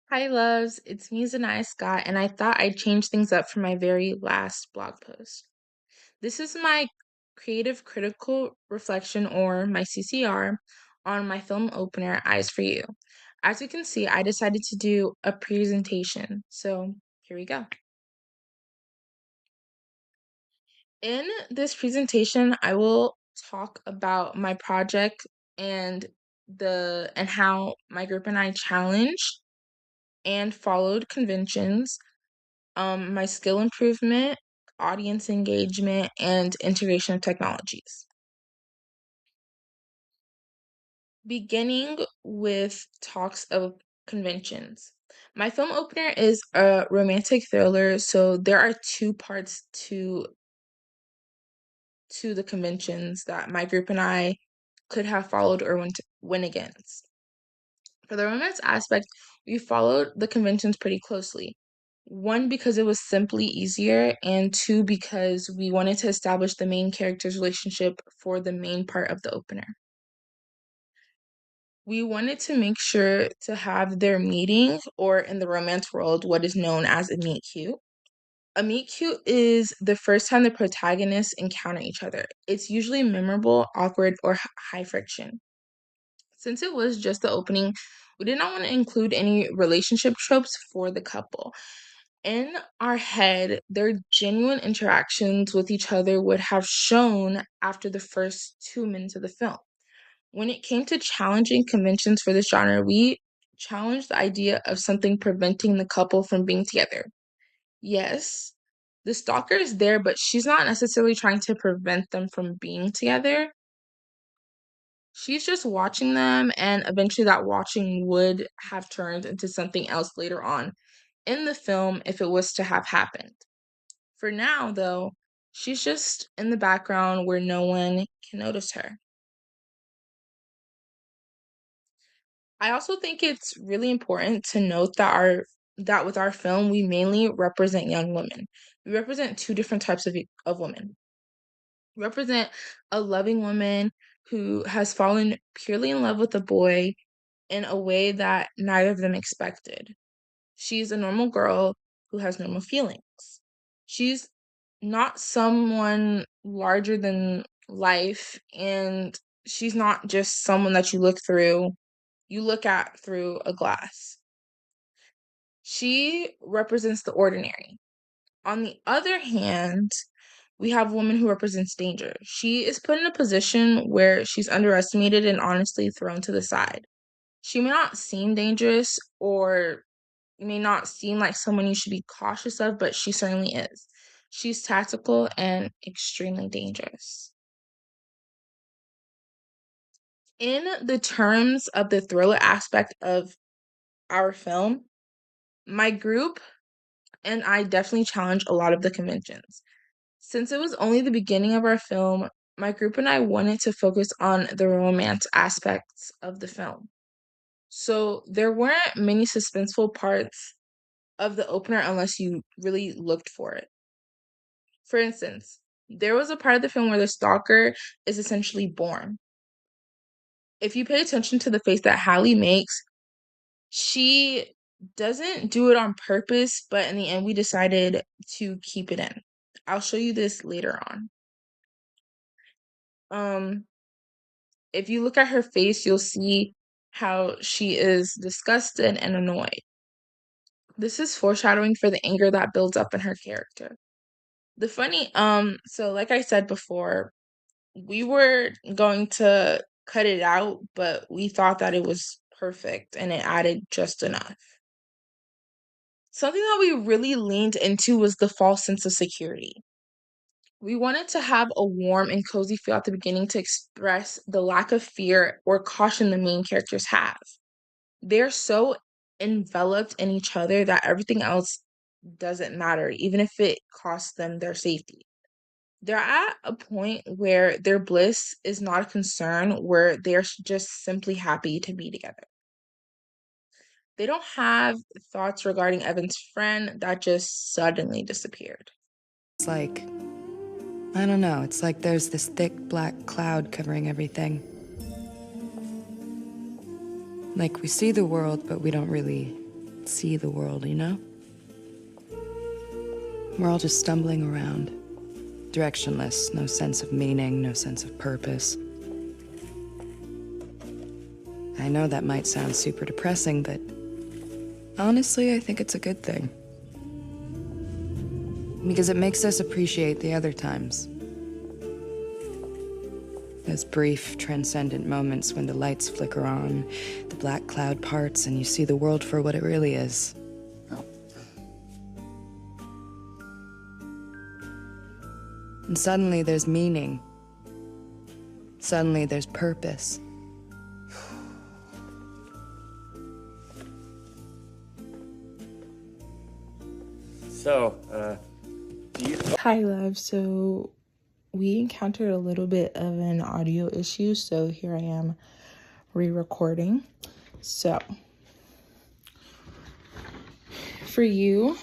Hi, loves. It's me, Zanaya Scott, and I thought I'd change things up for my very last blog post. This is my creative critical reflection, or my CCR, on my film opener, Eyes for You. As you can see, I decided to do a presentation, so here we go. In this presentation, I will talk about my project and how my group and I challenged and followed conventions, my skill improvement, audience engagement, and integration of technologies. Beginning with talks of conventions. My film opener is a romantic thriller, so there are two parts to the conventions that my group and I could have followed or went against. For the romance aspect, we followed the conventions pretty closely. One, because it was simply easier, and two, because we wanted to establish the main character's relationship for the main part of the opener. We wanted to make sure to have their meeting, or in the romance world, what is known as a meet cute. A meet cute is the first time the protagonists encounter each other. It's usually memorable, awkward, or high friction. Since it was just the opening, we did not want to include any relationship tropes for the couple. In our head, their genuine interactions with each other would have shown after the first 2 minutes of the film. When it came to challenging conventions for this genre, we challenged the idea of something preventing the couple from being together. Yes, the stalker is there, but she's not necessarily trying to prevent them from being together. She's just watching them, and eventually that watching would have turned into something else later on in the film if it was to have happened. For now, though, she's just in the background where no one can notice her. I also think it's really important to note that with our film, we mainly represent young women. We represent two different types of women. We represent a loving woman who has fallen purely in love with a boy in a way that neither of them expected. She's a normal girl who has normal feelings. She's not someone larger than life, and she's not just someone that you look at through a glass. She represents the ordinary. On the other hand, we have a woman who represents danger. She is put in a position where she's underestimated and honestly thrown to the side. She may not seem dangerous, or may not seem like someone you should be cautious of, but she certainly is. She's tactical and extremely dangerous. In the terms of the thriller aspect of our film, my group and I definitely challenge a lot of the conventions. Since it was only the beginning of our film, my group and I wanted to focus on the romance aspects of the film. So there weren't many suspenseful parts of the opener unless you really looked for it. For instance, there was a part of the film where the stalker is essentially born. If you pay attention to the face that Hallie makes, she doesn't do it on purpose, but in the end, we decided to keep it in. I'll show you this later on. Um, if you look at her face, you'll see how she is disgusted and annoyed. This is foreshadowing for the anger that builds up in her character. So like I said before, we were going to cut it out, but we thought that it was perfect and it added just enough. Something that we really leaned into was the false sense of security. We wanted to have a warm and cozy feel at the beginning to express the lack of fear or caution the main characters have. They're so enveloped in each other that everything else doesn't matter, even if it costs them their safety. They're at a point where their bliss is not a concern, where they're just simply happy to be together. They don't have thoughts regarding Evan's friend that just suddenly disappeared. It's like, I don't know, it's like there's this thick black cloud covering everything. Like we see the world, but we don't really see the world, you know? We're all just stumbling around, directionless, no sense of meaning, no sense of purpose. I know that might sound super depressing, but honestly, I think it's a good thing. Because it makes us appreciate the other times. Those brief, transcendent moments when the lights flicker on, the black cloud parts, and you see the world for what it really is. And suddenly there's meaning. Suddenly there's purpose. So, do you... Hi, love. So we encountered a little bit of an audio issue, so here I am re-recording. So for you,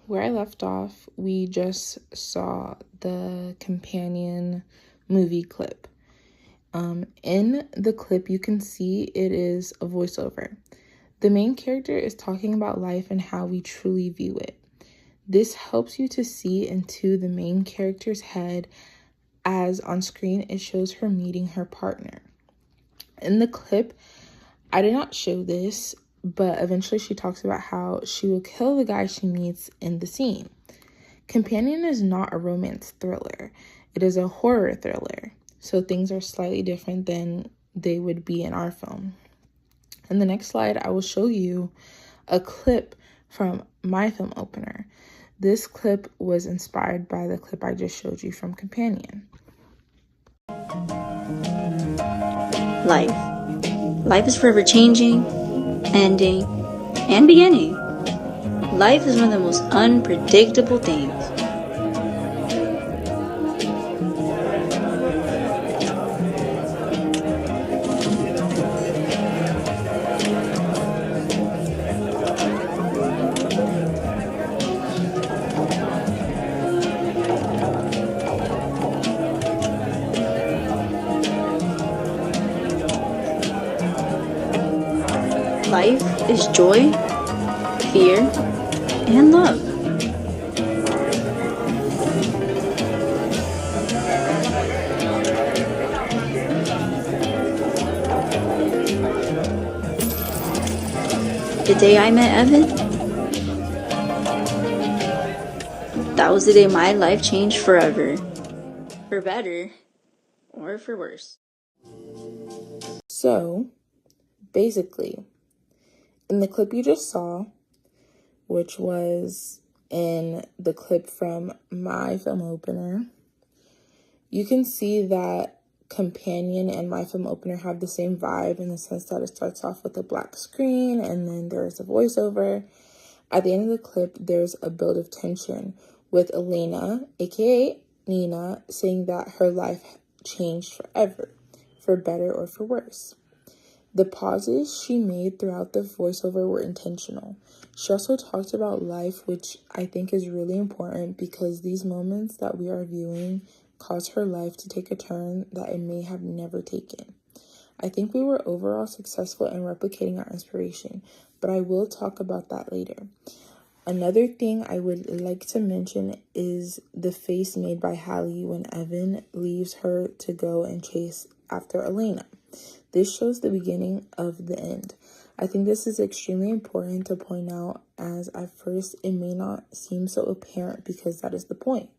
where I left off, we just saw the companion movie clip. In the clip, you can see it is a voiceover. The main character is talking about life and how we truly view it. This helps you to see into the main character's head, as on screen it shows her meeting her partner. In the clip, I did not show this, but eventually she talks about how she will kill the guy she meets in the scene. Companion is not a romance thriller. It is a horror thriller. So things are slightly different than they would be in our film. In the next slide, I will show you a clip from my film opener. This clip was inspired by the clip I just showed you from Companion. Life. Life is forever changing, ending, and beginning. Life is one of the most unpredictable things. Life is joy, fear, and love. The day I met Evan, that was the day my life changed forever. For better or for worse. So, basically, in the clip you just saw, which was in the clip from my film opener, you can see that Companion and my film opener have the same vibe, in the sense that it starts off with a black screen and then there's a voiceover. At the end of the clip, there's a build of tension with Elena, aka Nina, saying that her life changed forever, for better or for worse. The pauses she made throughout the voiceover were intentional. She also talked about life, which I think is really important, because these moments that we are viewing cause her life to take a turn that it may have never taken. I think we were overall successful in replicating our inspiration, but I will talk about that later. Another thing I would like to mention is the face made by Hallie when Evan leaves her to go and chase after Elena. This shows the beginning of the end. I think this is extremely important to point out, as at first it may not seem so apparent, because that is the point.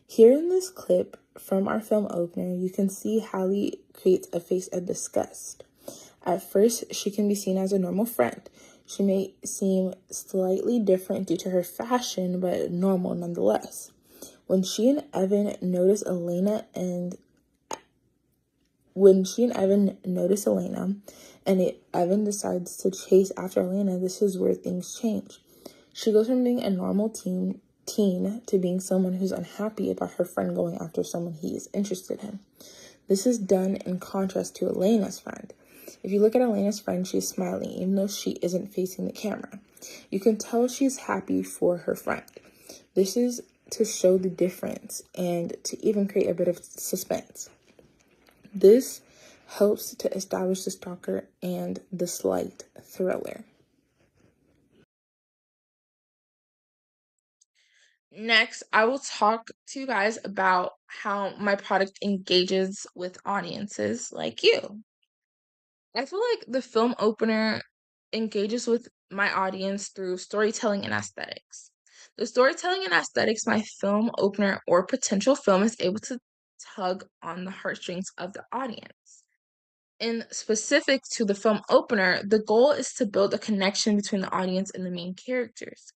Here in this clip from our film opener, you can see Hallie creates a face of disgust. At first, she can be seen as a normal friend. She may seem slightly different due to her fashion, but normal nonetheless. When she and Evan notice Elena and Evan decides to chase after Elena, this is where things change. She goes from being a normal teen to being someone who's unhappy about her friend going after someone he is interested in. This is done in contrast to Elena's friend. If you look at Elena's friend, she's smiling, even though she isn't facing the camera. You can tell she's happy for her friend. This is to show the difference and to even create a bit of suspense. This helps to establish the stalker and the slight thriller. Next, I will talk to you guys about how my product engages with audiences like you. I feel like the film opener engages with my audience through storytelling and aesthetics. The storytelling and aesthetics my film opener or potential film is able to tug on the heartstrings of the audience. In specific to the film opener, the goal is to build a connection between the audience and the main characters.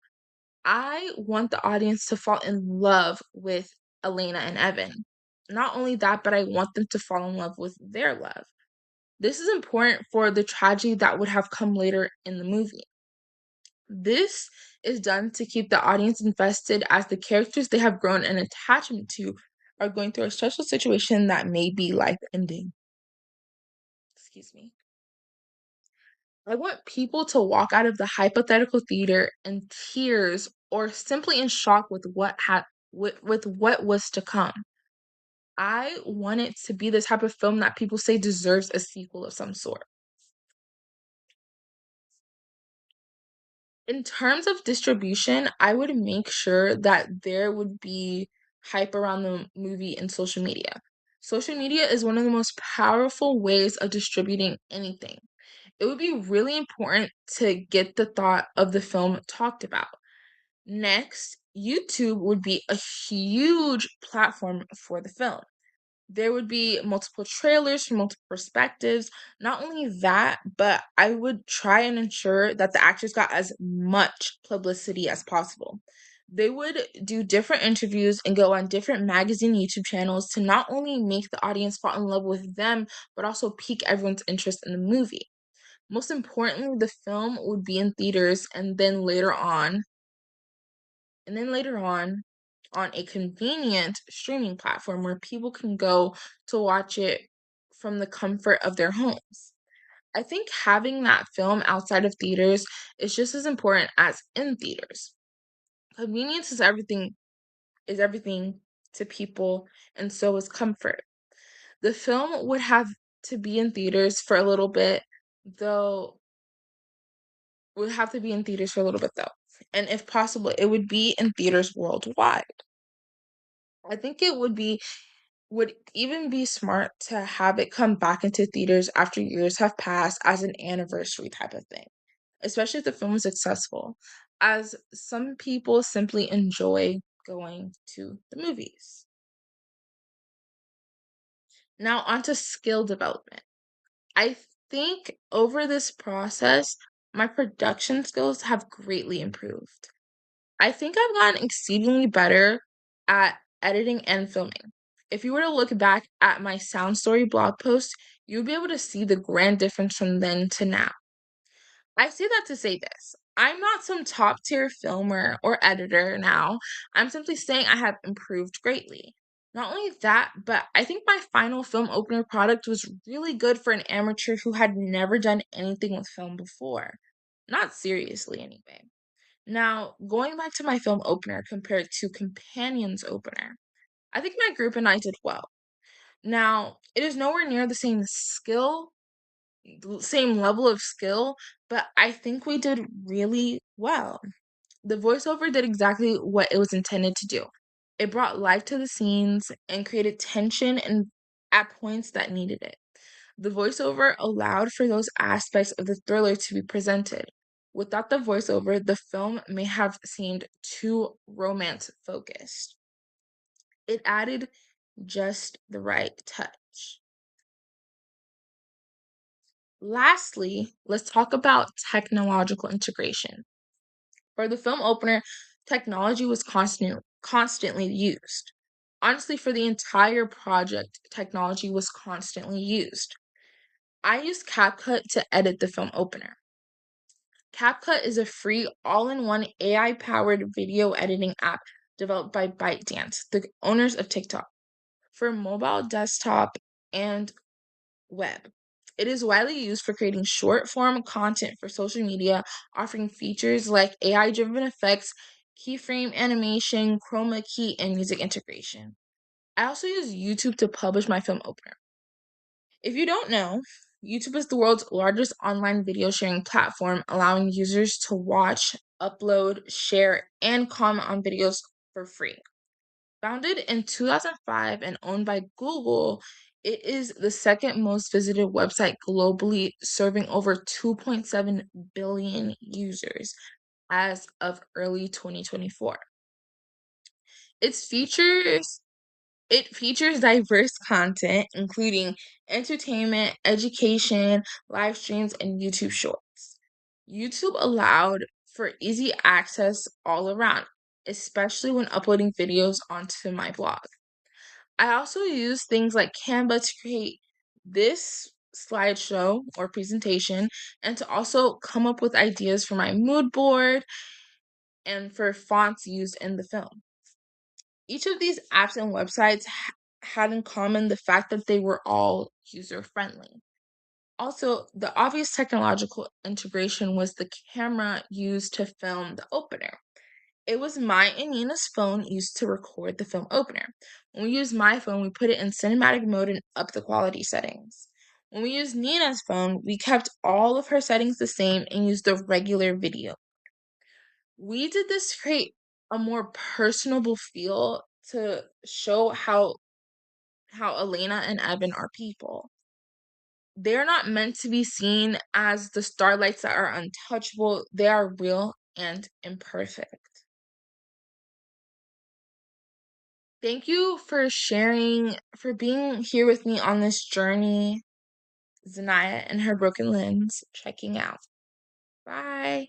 I want the audience to fall in love with Elena and Evan. Not only that, but I want them to fall in love with their love. This is important for the tragedy that would have come later in the movie. This is done to keep the audience invested as the characters they have grown an attachment to are going through a stressful situation that may be life ending. Excuse me. I want people to walk out of the hypothetical theater in tears or simply in shock with with what was to come. I want it to be the type of film that people say deserves a sequel of some sort. In terms of distribution, I would make sure that there would be hype around the movie in social media. Social media is one of the most powerful ways of distributing anything. It would be really important to get the thought of the film talked about. Next, YouTube would be a huge platform for the film. There would be multiple trailers from multiple perspectives. Not only that, but I would try and ensure that the actors got as much publicity as possible. They would do different interviews and go on different magazine YouTube channels to not only make the audience fall in love with them, but also pique everyone's interest in the movie. Most importantly, the film would be in theaters and then later on a convenient streaming platform where people can go to watch it from the comfort of their homes. I think having that film outside of theaters is just as important as in theaters. Convenience is everything to people, and so is comfort. The film would have to be in theaters for a little bit, though would have to be in theaters for a little bit though. And if possible, it would be in theaters worldwide. I think it would even be smart to have it come back into theaters after years have passed as an anniversary type of thing, especially if the film is successful, as some people simply enjoy going to the movies. Now, onto skill development. I think over this process, my production skills have greatly improved. I think I've gotten exceedingly better at editing and filming. If you were to look back at my Sound Story blog post, you'd be able to see the grand difference from then to now. I say that to say this. I'm not some top tier filmer or editor now. I'm simply saying I have improved greatly. Not only that, but I think my final film opener product was really good for an amateur who had never done anything with film before. Not seriously, anyway. Now, going back to my film opener compared to Companion's opener, I think my group and I did well. Now, it is nowhere near the same level of skill, but I think we did really well. The voiceover did exactly what it was intended to do. It brought life to the scenes and created tension and at points that needed it. The voiceover allowed for those aspects of the thriller to be presented. Without the voiceover, the film may have seemed too romance focused. It added just the right touch. Lastly, let's talk about technological integration. For the film opener, technology was constantly used. Honestly, for the entire project, technology was constantly used. I used CapCut to edit the film opener. CapCut is a free all-in-one AI-powered video editing app developed by ByteDance, the owners of TikTok, for mobile, desktop, and web. It is widely used for creating short-form content for social media, offering features like AI-driven effects, keyframe animation, chroma key, and music integration. I also use YouTube to publish my film opener. If you don't know, YouTube is the world's largest online video sharing platform, allowing users to watch, upload, share, and comment on videos for free. Founded in 2005 and owned by Google, it is the second most visited website globally, serving over 2.7 billion users as of early 2024. Its features It features diverse content, including entertainment, education, live streams, and YouTube Shorts. YouTube allowed for easy access all around, especially when uploading videos onto my blog. I also use things like Canva to create this slideshow or presentation and to also come up with ideas for my mood board and for fonts used in the film. Each of these apps and websites had in common the fact that they were all user friendly. Also, the obvious technological integration was the camera used to film the opener. It was my and Nina's phone used to record the film opener. When we used my phone, we put it in cinematic mode and up the quality settings. When we used Nina's phone, we kept all of her settings the same and used the regular video. We did this to create a more personable feel to show how Elena and Evan are people. They're not meant to be seen as the starlights that are untouchable. They are real and imperfect. Thank you for sharing, for being here with me on this journey. Zanaya and her broken lens checking out. Bye.